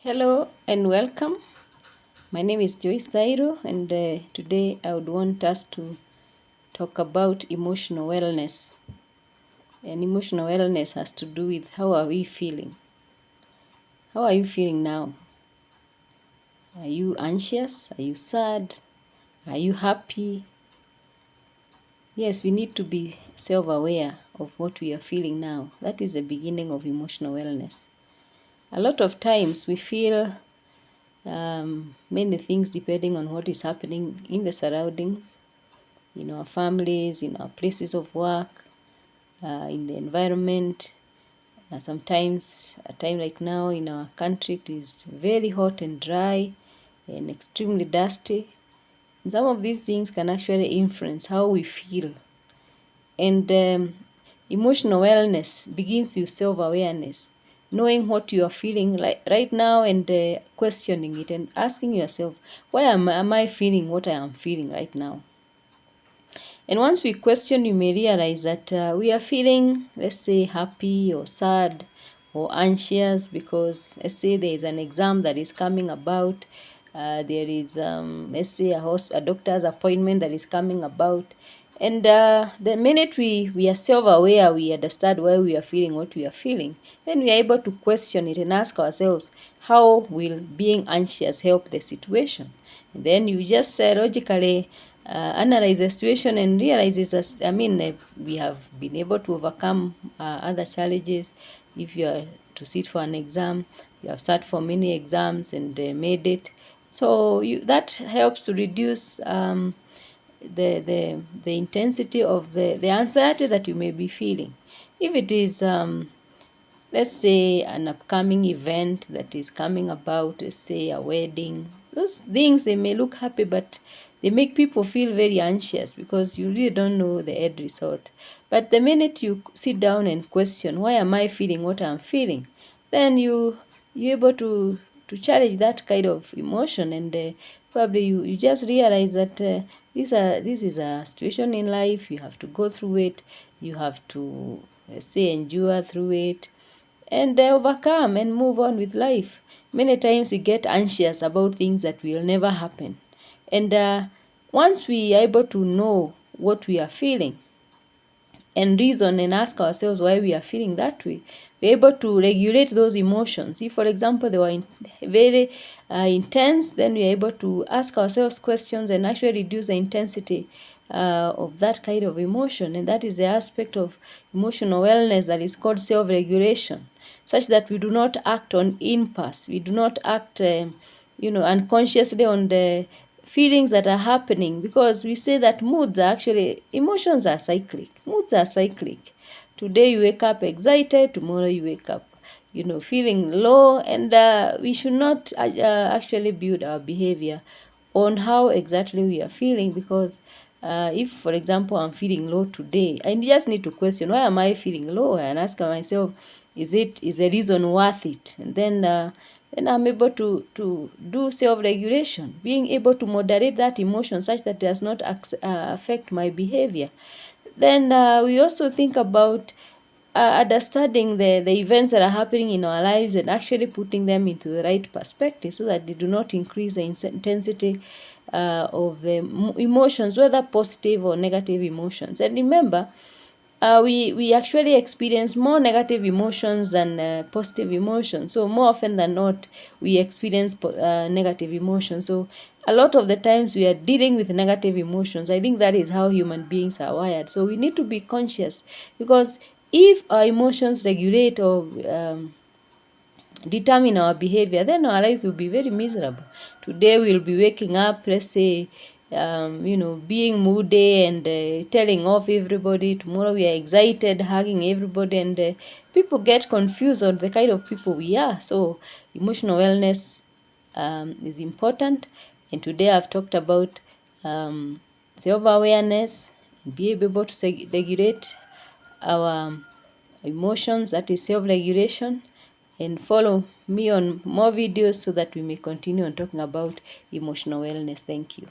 Hello and welcome. My name is Joyce Zairo, and today I would want us to talk about emotional wellness. And emotional wellness has to do with how are we feeling? How are you feeling now? Are you anxious? Are you sad? Are you happy? Yes, we need to be self-aware of what we are feeling now. That is the beginning of emotional wellness. A lot of times we feel many things depending on what is happening in the surroundings, in our families, in our places of work, in the environment. Sometimes, a time like now in our country, it is very hot and dry and extremely dusty. And some of these things can actually influence how we feel. And emotional wellness begins with self-awareness, knowing what you are feeling like right now and questioning it and asking yourself, why am I feeling what I am feeling right now? And once we question, you may realize that we are feeling, let's say, happy or sad or anxious because, let's say, there is an exam that is coming about. There is, let's say, a doctor's appointment that is coming about. And the minute we are self-aware, we understand why we are feeling what we are feeling, then we are able to question it and ask ourselves, how will being anxious help the situation? And then you just logically analyze the situation and realizes that, we have been able to overcome other challenges. If you are to sit for an exam, you have sat for many exams and made it. So that helps to reduce the intensity of the anxiety that you may be feeling. If it is let's say an upcoming event that is coming about, let's say a wedding, those things, they may look happy, but they make people feel very anxious because you really don't know the end result. But the minute you sit down and question, why am I feeling what I'm feeling, then you're able to challenge that kind of emotion, and probably you just realize that this is a situation in life. You have to go through it. You have to, let's say, endure through it and overcome and move on with life. Many times we get anxious about things that will never happen. And once we are able to know what we are feeling and reason and ask ourselves why we are feeling that way, we're able to regulate those emotions. If, for example, they were very intense, then we're able to ask ourselves questions and actually reduce the intensity of that kind of emotion. And that is the aspect of emotional wellness that is called self-regulation, such that we do not act on impulse. We do not act, unconsciously on the feelings that are happening, because we say that emotions are cyclic. Moods are cyclic. Today you wake up excited, tomorrow you wake up, feeling low, and we should not actually build our behavior on how exactly we are feeling, because if, for example, I'm feeling low today, I just need to question, why am I feeling low? And ask myself, is the reason worth it? And then I'm able to do self-regulation, being able to moderate that emotion such that it does not affect my behavior. Then we also think about understanding the events that are happening in our lives and actually putting them into the right perspective so that they do not increase the intensity of the emotions, whether positive or negative emotions. And remember, we actually experience more negative emotions than positive emotions. So more often than not, we experience negative emotions. So a lot of the times we are dealing with negative emotions. I think that is how human beings are wired. So we need to be conscious, because if our emotions regulate or determine our behavior, then our lives will be very miserable. Today we'll be waking up, let's say, being moody and telling off everybody. Tomorrow we are excited, hugging everybody, and people get confused on the kind of people we are. So emotional wellness is important. And today I've talked about self-awareness and be able to regulate our emotions, that is self-regulation. And follow me on more videos so that we may continue on talking about emotional wellness. Thank you.